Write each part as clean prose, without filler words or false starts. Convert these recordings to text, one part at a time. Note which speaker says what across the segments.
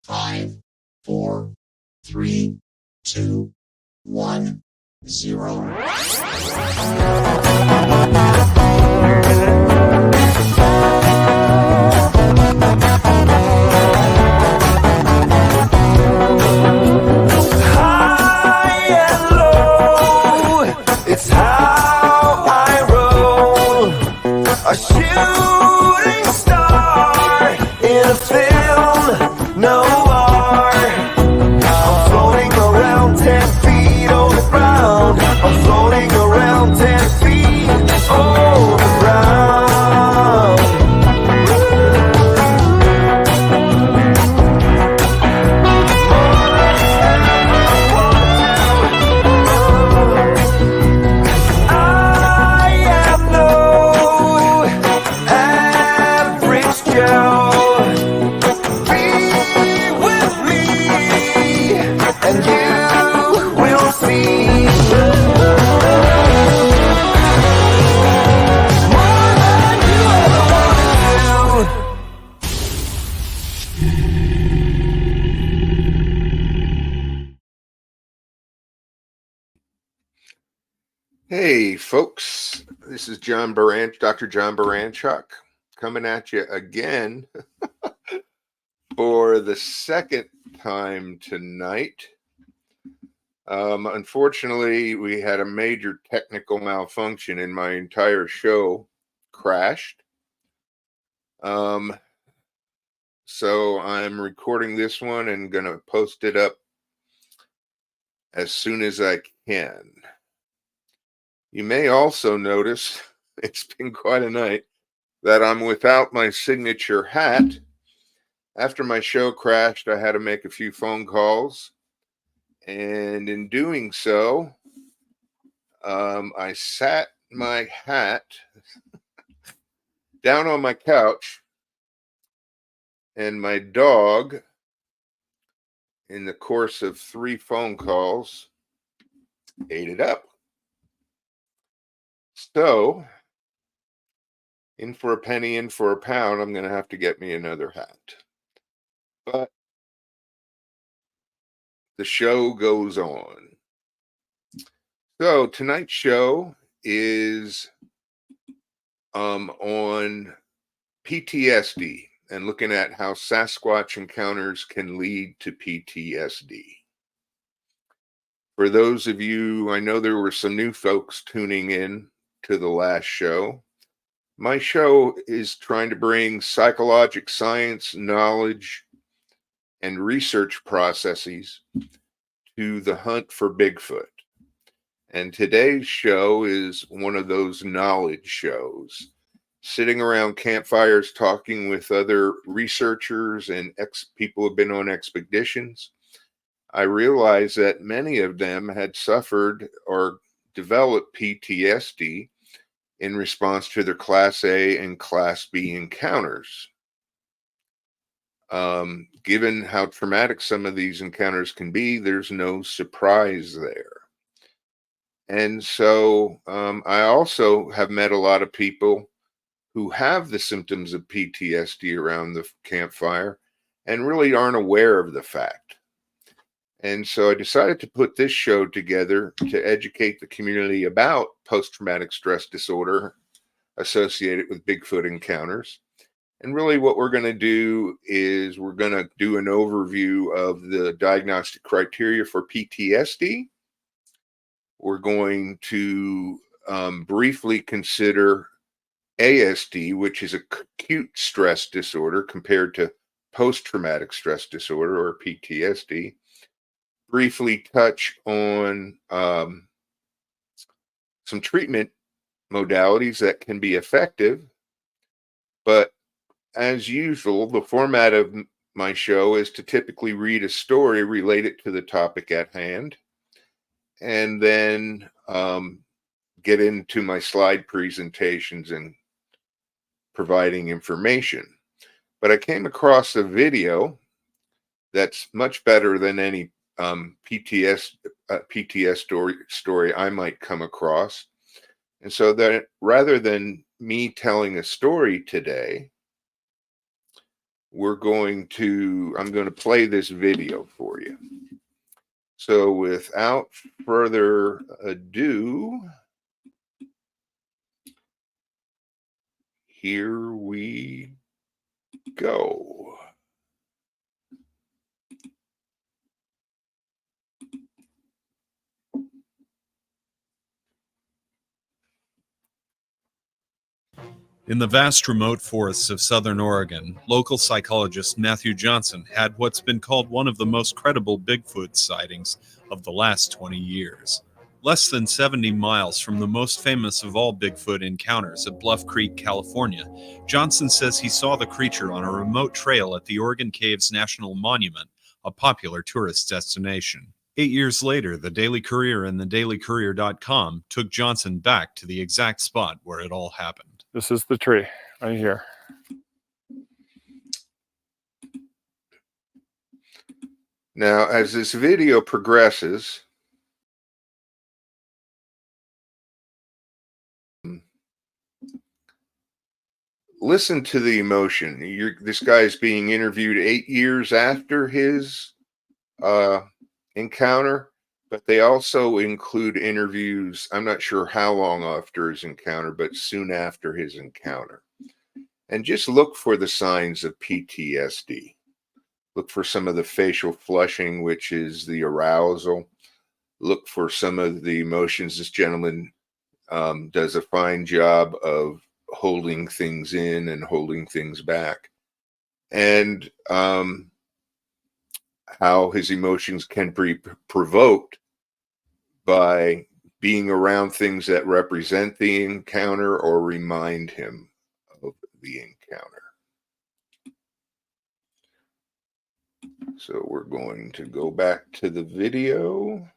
Speaker 1: 5, 4, 3, 2, 1, 0.
Speaker 2: It's how I roll, a shooting star in a film noir. I'm floating around 10 feet on the ground. I'm floating around 10 feet on the ground.
Speaker 3: Hey folks, this is John Baranch, Dr. John Baranchuk, coming at you again for the second time tonight. Unfortunately, we had a major technical malfunction and my entire show crashed. So I'm recording this one and gonna post it up as soon as I can. You may also notice, it's been quite a night, that I'm without my signature hat. After my show crashed, I had to make a few phone calls. And in doing so, I sat my hat down on my couch, and my dog, in the course of 3 phone calls, ate it up. So, in for a penny, in for a pound, I'm going to have to get me another hat. But the show goes on. So, tonight's show is on PTSD and looking at how Sasquatch encounters can lead to PTSD. For those of you, I know there were some new folks tuning in to the last show. My show is trying to bring psychological science, knowledge, and research processes to the hunt for Bigfoot. And today's show is one of those knowledge shows. Sitting around campfires talking with other researchers and people who have been on expeditions, I realized that many of them had suffered or developed PTSD in response to their Class A and Class B encounters. Given how traumatic some of these encounters can be, there's no surprise there. And so I also have met a lot of people who have the symptoms of PTSD around the campfire and really aren't aware of the fact. And so I decided to put this show together to educate the community about post-traumatic stress disorder associated with Bigfoot encounters. And really what we're going to do is we're going to do an overview of the diagnostic criteria for PTSD. We're going to briefly consider ASD, which is acute stress disorder compared to post-traumatic stress disorder or PTSD. Briefly touch on some treatment modalities that can be effective. But as usual, the format of my show is to typically read a story related to the topic at hand, and then get into my slide presentations and providing information. But I came across a video that's much better than any PTS story I might come across. And so that rather than me telling a story today, I'm going to play this video for you. So without further ado, here we go.
Speaker 4: In the vast remote forests of southern Oregon, local psychologist Matthew Johnson had what's been called one of the most credible Bigfoot sightings of the last 20 years. Less than 70 miles from the most famous of all Bigfoot encounters at Bluff Creek, California, Johnson says he saw the creature on a remote trail at the Oregon Caves National Monument, a popular tourist destination. 8 years later, the Daily Courier and the dailycourier.com took Johnson back to the exact spot where it all happened.
Speaker 5: This is the tree right here.
Speaker 3: Now, as this video progresses, listen to the emotion. This guy is being interviewed 8 years after his encounter, but they also include interviews, I'm not sure how long after his encounter, but soon after his encounter. And just look for the signs of PTSD. Look for some of the facial flushing, which is the arousal. Look for some of the emotions. This gentleman does a fine job of holding things in and holding things back. And how his emotions can be provoked by being around things that represent the encounter or remind him of the encounter. So we're going to go back to the video.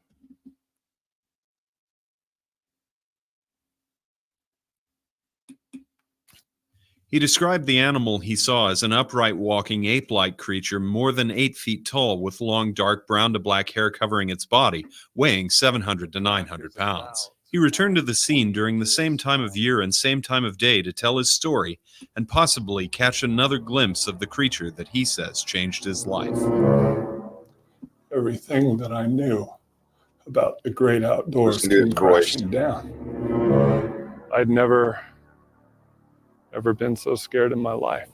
Speaker 4: He described the animal he saw as an upright walking ape-like creature more than 8 feet tall with long dark brown to black hair covering its body, weighing 700 to 900 pounds. He returned to the scene during the same time of year and same time of day to tell his story and possibly catch another glimpse of the creature that he says changed his life.
Speaker 5: Everything that I knew about the great outdoors
Speaker 3: Listen to his
Speaker 5: came
Speaker 3: voice.
Speaker 5: crashing down. I'd never been so scared in my life.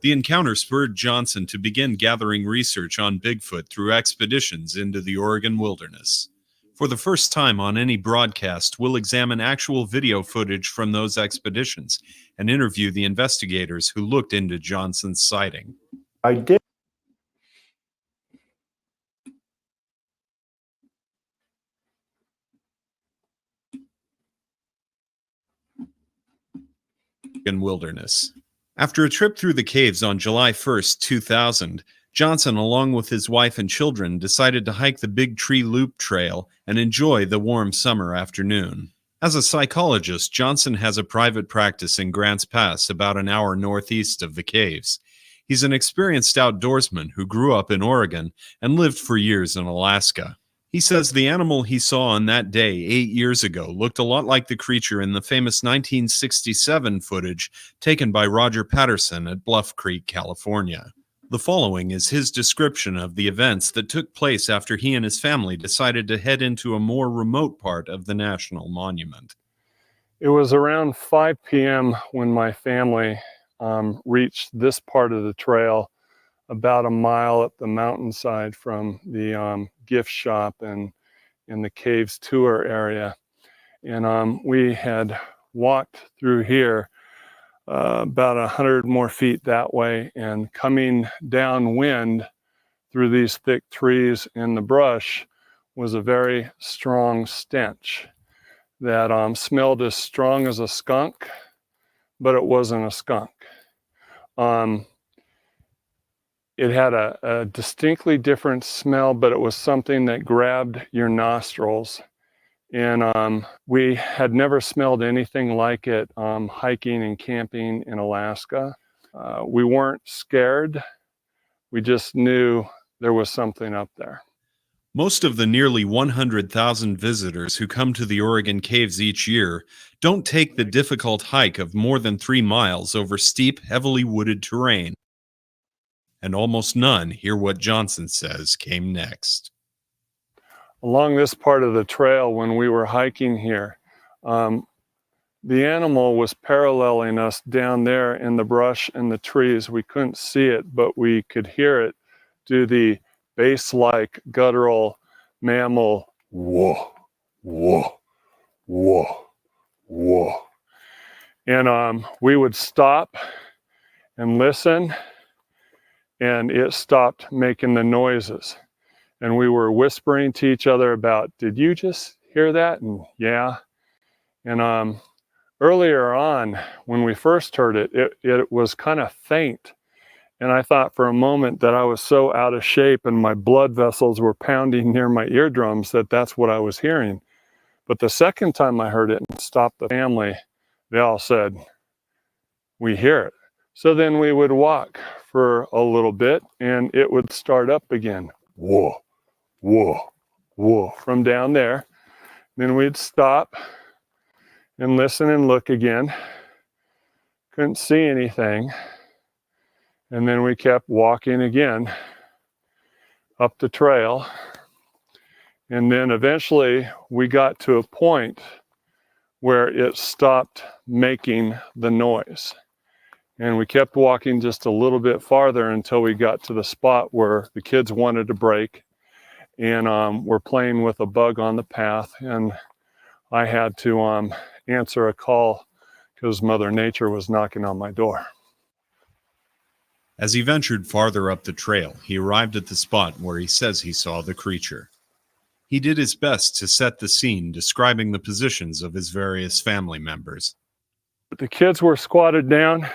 Speaker 4: The encounter spurred Johnson to begin gathering research on Bigfoot through expeditions into the Oregon wilderness. For the first time on any broadcast, we'll examine actual video footage from those expeditions and interview the investigators who looked into Johnson's sighting.
Speaker 5: I did.
Speaker 4: Wilderness. After a trip through the caves on July 1st, 2000, Johnson, along with his wife and children, decided to hike the Big Tree Loop Trail and enjoy the warm summer afternoon. As a psychologist, Johnson has a private practice in Grants Pass, about an hour northeast of the caves. He's an experienced outdoorsman who grew up in Oregon and lived for years in Alaska. He says the animal he saw on that day 8 years ago looked a lot like the creature in the famous 1967 footage taken by Roger Patterson at Bluff Creek, California. The following is his description of the events that took place after he and his family decided to head into a more remote part of the National Monument.
Speaker 5: It was around 5 p.m. when my family reached this part of the trail, about a mile up the mountainside from the gift shop and in the caves tour area. And we had walked through here about 100 more feet that way, and coming downwind through these thick trees in the brush was a very strong stench that smelled as strong as a skunk, but it wasn't a skunk. It had a distinctly different smell, but it was something that grabbed your nostrils. And we had never smelled anything like it hiking and camping in Alaska. We weren't scared. We just knew there was something up there.
Speaker 4: Most of the nearly 100,000 visitors who come to the Oregon caves each year don't take the difficult hike of more than 3 miles over steep, heavily wooded terrain. And almost none hear what Johnson says came next.
Speaker 5: Along this part of the trail, when we were hiking here, the animal was paralleling us down there in the brush and the trees. We couldn't see it, but we could hear it do the bass-like guttural mammal, whoa, whoa, whoa, whoa. And we would stop and listen, and it stopped making the noises. And we were whispering to each other about, did you just hear that? And yeah. And earlier on, when we first heard it, it was kind of faint. And I thought for a moment that I was so out of shape and my blood vessels were pounding near my eardrums that that's what I was hearing. But the second time I heard it and stopped the family, they all said, we hear it. So then we would walk for a little bit and it would start up again. Whoa, whoa, whoa, from down there. Then we'd stop and listen and look again. Couldn't see anything. And then we kept walking again up the trail. And then eventually we got to a point where it stopped making the noise. And we kept walking just a little bit farther until we got to the spot where the kids wanted to break. And we're playing with a bug on the path. And I had to answer a call because Mother Nature was knocking on my door.
Speaker 4: As he ventured farther up the trail, he arrived at the spot where he says he saw the creature. He did his best to set the scene, describing the positions of his various family members.
Speaker 5: The kids were squatted down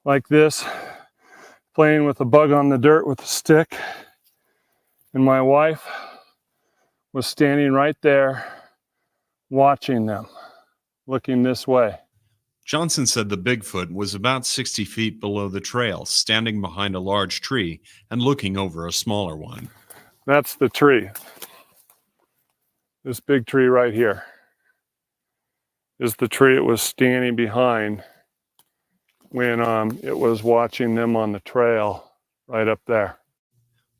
Speaker 5: like this, playing with a bug on the dirt with a stick. And my wife was standing right there, watching them, looking this way.
Speaker 4: Johnson said the Bigfoot was about 60 feet below the trail, standing behind a large tree and looking over a smaller one.
Speaker 5: That's the tree. This big tree right here is the tree it was standing behind when it was watching them on the trail right up there.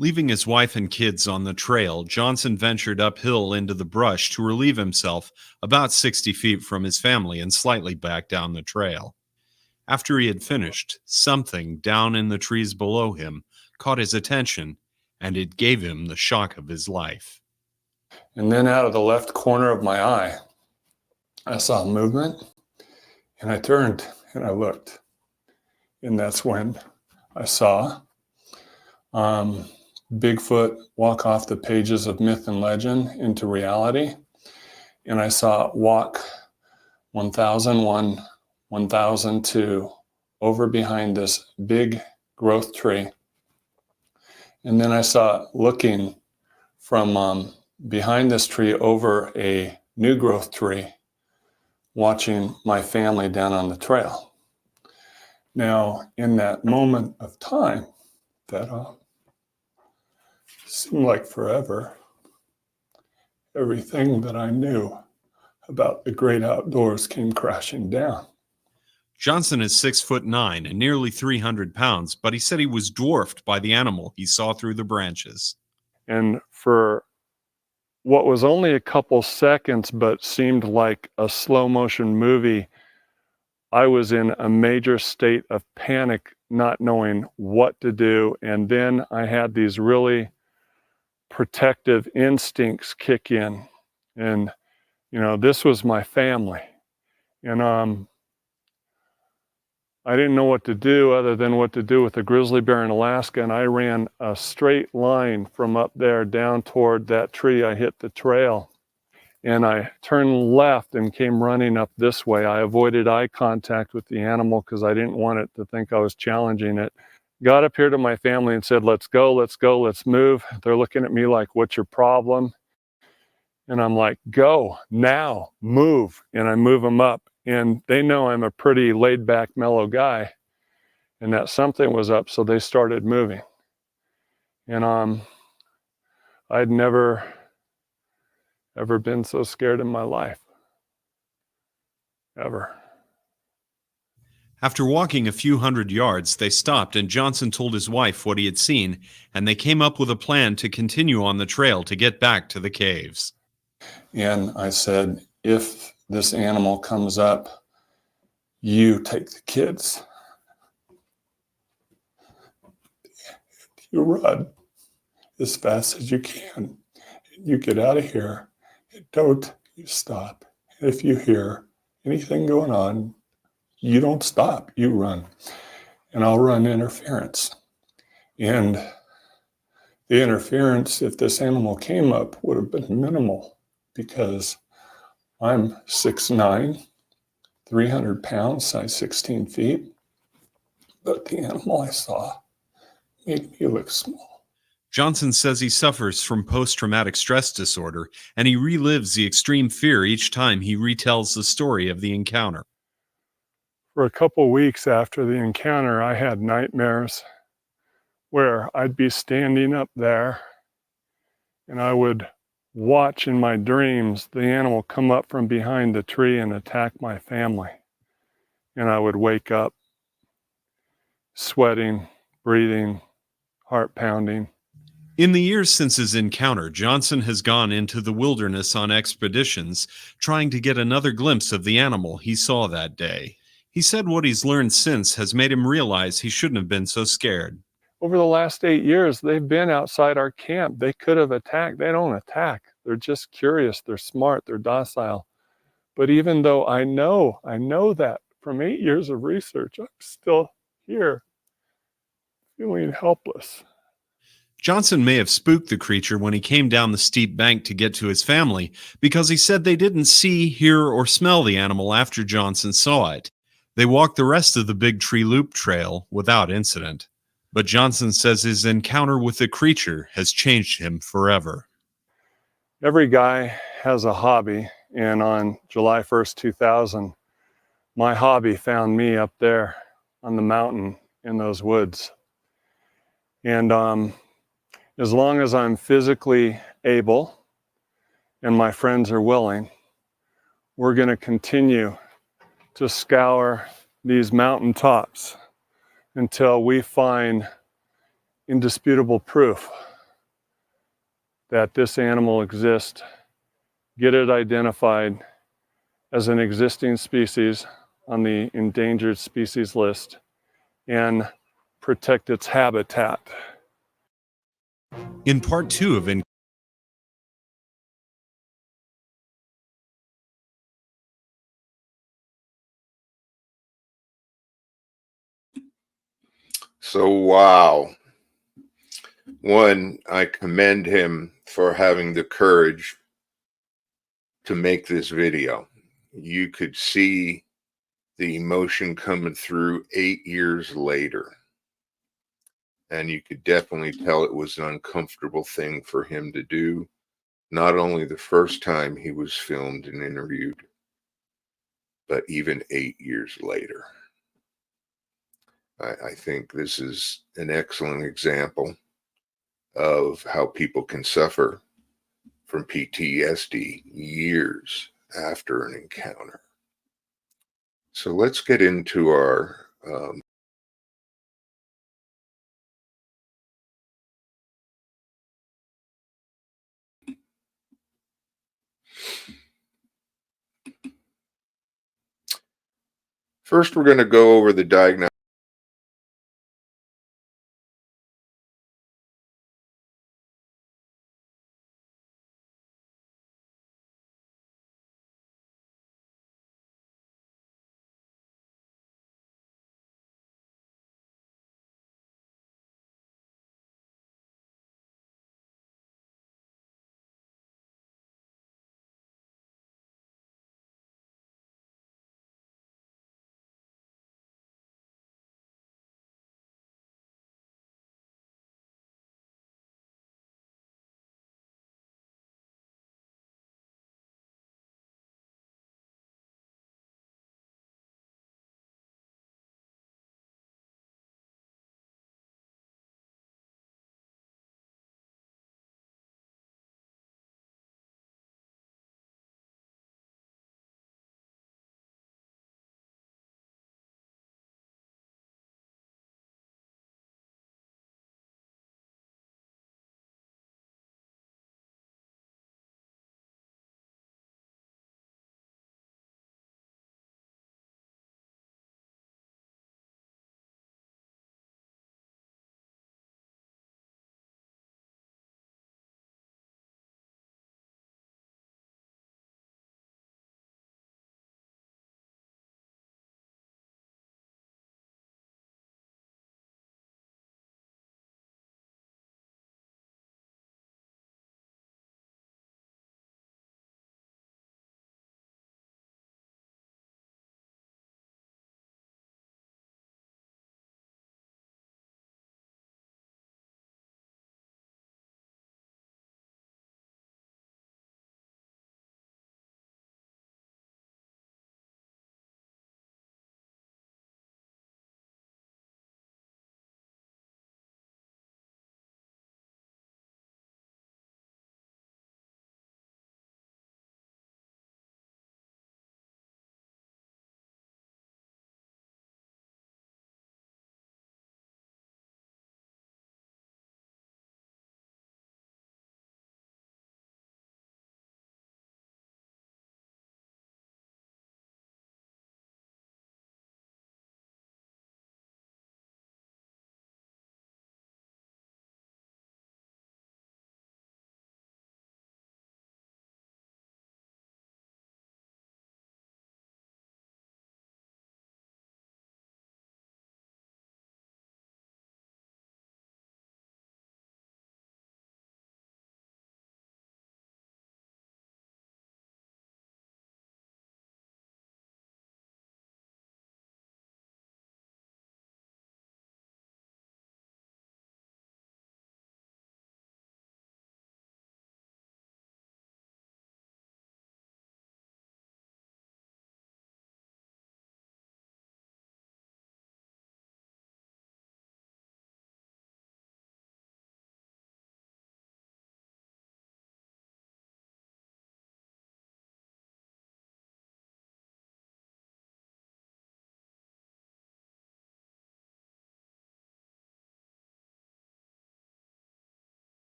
Speaker 4: Leaving his wife and kids on the trail, Johnson ventured uphill into the brush to relieve himself about 60 feet from his family and slightly back down the trail. After he had finished, something down in the trees below him caught his attention, and it gave him the shock of his life.
Speaker 5: And then out of the left corner of my eye, I saw movement, and I turned and I looked. And that's when I saw Bigfoot walk off the pages of myth and legend into reality. And I saw it walk 1001, 1002 over behind this big growth tree. And then I saw it looking from behind this tree over a new growth tree, watching my family down on the trail. Now, in that moment of time that seemed like forever, everything that I knew about the great outdoors came crashing down.
Speaker 4: Johnson is 6'9" and nearly 300 pounds, but he said he was dwarfed by the animal he saw through the branches.
Speaker 5: And for what was only a couple seconds, but seemed like a slow motion movie, I was in a major state of panic, not knowing what to do. And then I had these really protective instincts kick in. And, you know, this was my family. And I didn't know what to do other than what to do with a grizzly bear in Alaska. And I ran a straight line from up there down toward that tree. I hit the trail and I turned left and came running up this way. I avoided eye contact with the animal because I didn't want it to think I was challenging it. Got up here to my family and said, let's go, let's move. They're looking at me like, what's your problem? And I'm like, go now, move. And I move them up. And they know I'm a pretty laid back, mellow guy and that something was up. So they started moving. And I'd never ever been so scared in my life. Ever.
Speaker 4: After walking a few hundred yards, they stopped and Johnson told his wife what he had seen, and they came up with a plan to continue on the trail to get back to the caves.
Speaker 5: And I said, if this animal comes up, you take the kids. You run as fast as you can. You get out of here. Don't you stop. If you hear anything going on, you don't stop. You run. And I'll run interference. And the interference, if this animal came up, would have been minimal because I'm 6'9", 300 pounds, size 16 feet. But the animal I saw made me look small.
Speaker 4: Johnson says he suffers from post-traumatic stress disorder, and he relives the extreme fear each time he retells the story of the encounter.
Speaker 5: For a couple weeks after the encounter, I had nightmares where I'd be standing up there and I would watch in my dreams the animal come up from behind the tree and attack my family. And I would wake up sweating, breathing, heart pounding.
Speaker 4: In the years since his encounter, Johnson has gone into the wilderness on expeditions, trying to get another glimpse of the animal he saw that day. He said what he's learned since has made him realize he shouldn't have been so scared.
Speaker 5: Over the last 8 years, they've been outside our camp. They could have attacked. They don't attack. They're just curious. They're smart. They're docile. But even though I know that from 8 years of research, I'm still here feeling helpless.
Speaker 4: Johnson may have spooked the creature when he came down the steep bank to get to his family because he said they didn't see, hear, or smell the animal after Johnson saw it. They walked the rest of the Big Tree Loop trail without incident. But Johnson says his encounter with the creature has changed him forever.
Speaker 5: Every guy has a hobby, and on July 1st, 2000, my hobby found me up there on the mountain in those woods. And as long as I'm physically able and my friends are willing, we're going to continue to scour these mountain tops until we find indisputable proof that this animal exists, get it identified as an existing species on the endangered species list, and protect its habitat.
Speaker 4: In part 2 of
Speaker 3: So, wow. One, I commend him for having the courage to make this video. You could see the emotion coming through 8 years later. And you could definitely tell it was an uncomfortable thing for him to do. Not only the first time he was filmed and interviewed, but even 8 years later. I think this is an excellent example of how people can suffer from PTSD years after an encounter. So let's get into our first, we're going to go over the diagnosis.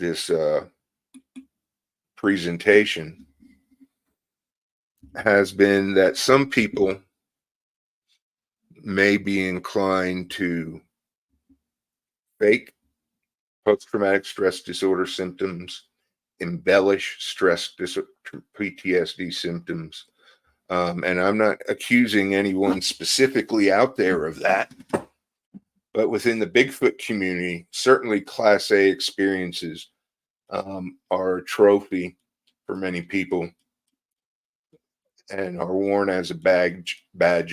Speaker 3: this presentation has been that some people may be inclined to fake post-traumatic stress disorder symptoms, embellish PTSD symptoms. And I'm not accusing anyone specifically out there of that, but within the Bigfoot community, certainly Class A experiences are a trophy for many people and are worn as a badge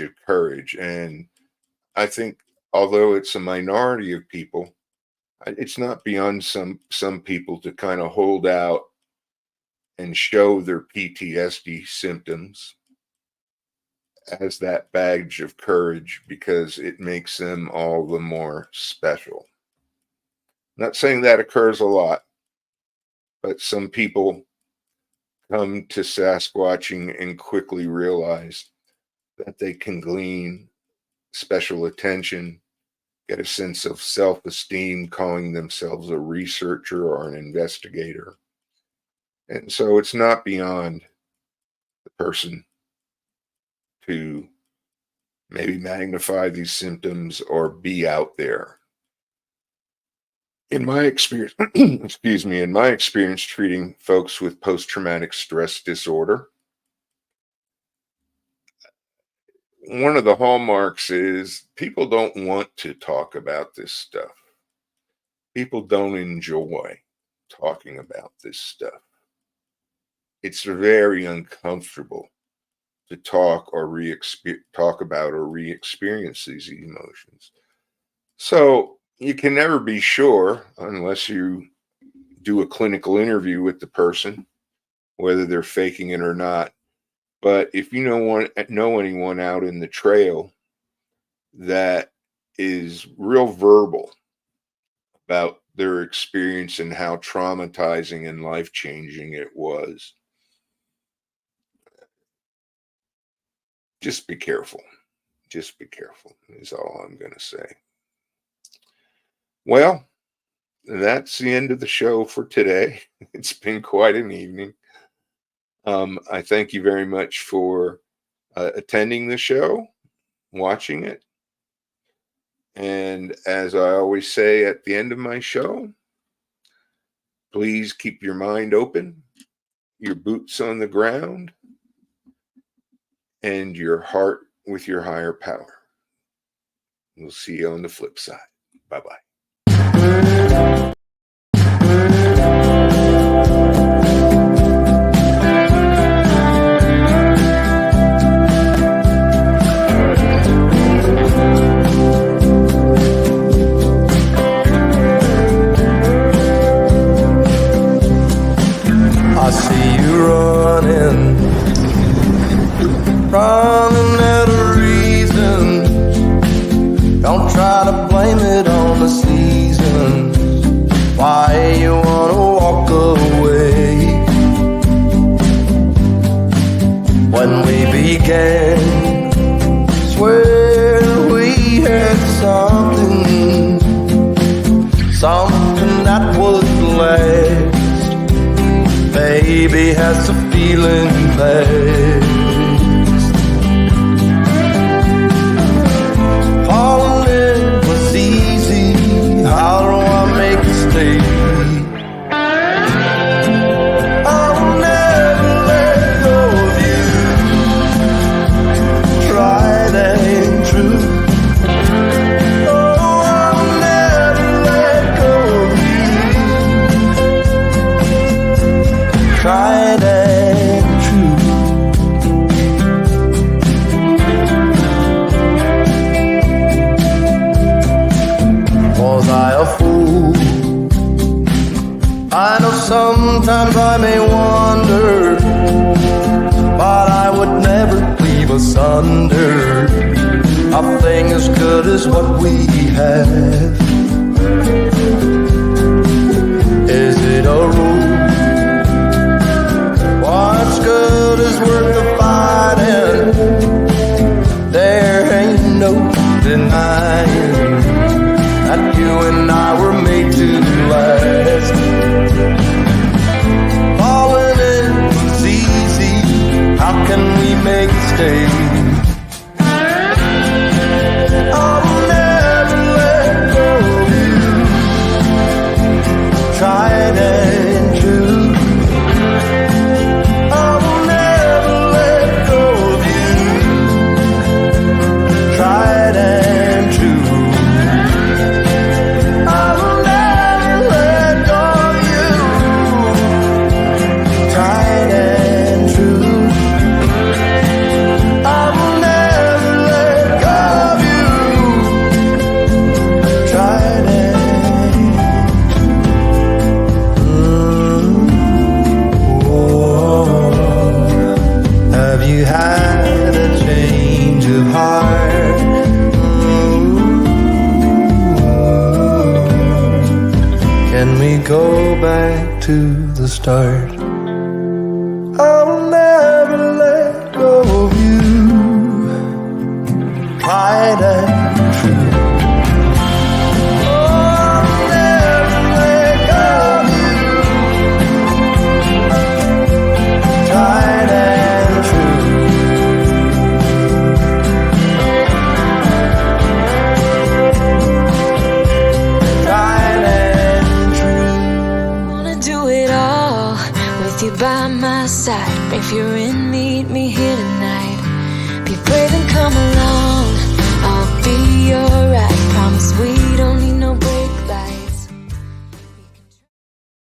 Speaker 3: of courage. And I think, although it's a minority of people, it's not beyond some people to kind of hold out and show their PTSD symptoms as that badge of courage, because it makes them all the more special. Not saying that occurs a lot, but some people come to Sasquatching and quickly realize that they can glean special attention, get a sense of self-esteem, calling themselves a researcher or an investigator. And so it's not beyond the person to maybe magnify these symptoms or be out there. In my experience, in my experience treating folks with post-traumatic stress disorder, one of the hallmarks is people don't want to talk about this stuff. People don't enjoy talking about this stuff. It's very uncomfortable to talk about or re-experience these emotions. So you can never be sure, unless you do a clinical interview with the person, whether they're faking it or not. But if you know anyone out in the trail that is real verbal about their experience and how traumatizing and life-changing it was, just be careful. Just be careful is all I'm going to say. Well, that's the end of the show for today. It's been quite an evening. I thank you very much for attending the show, watching it. And as I always say at the end of my show, please keep your mind open, your boots on the ground, and your heart with your higher power. We'll see you on the flip side. Bye-bye.
Speaker 2: I see you running out of reason. Don't try to blame it on the season. Why you wanna walk away? When we began, swear we had something that would last. Baby, has the feeling passed? Falling in was easy. How do I make it stay? I'll never let go of you. Tried and true. Oh, I'll never let go of you. Tried and true. Was I a fool? I know sometimes I may wonder, but I would never leave asunder a thing as good as what we have. Is it a rule? What's good is worth the fighting. There ain't no denying that you and I were made to last. stay. I'll never let go of you. Tried and true. I'll never let go of you. Tried and true. I'll never let go of you. Tried and true. I will never let go of you. Tried and Have you had a change of heart? Can we go back to the start? I will never let go of you. Tried and true. I'll never let go of you. Tried and true. Tried and true.
Speaker 6: Wanna do it all with you by my side. If you're in, meet me here tonight. Be brave and come along. I'll be alright. Promise we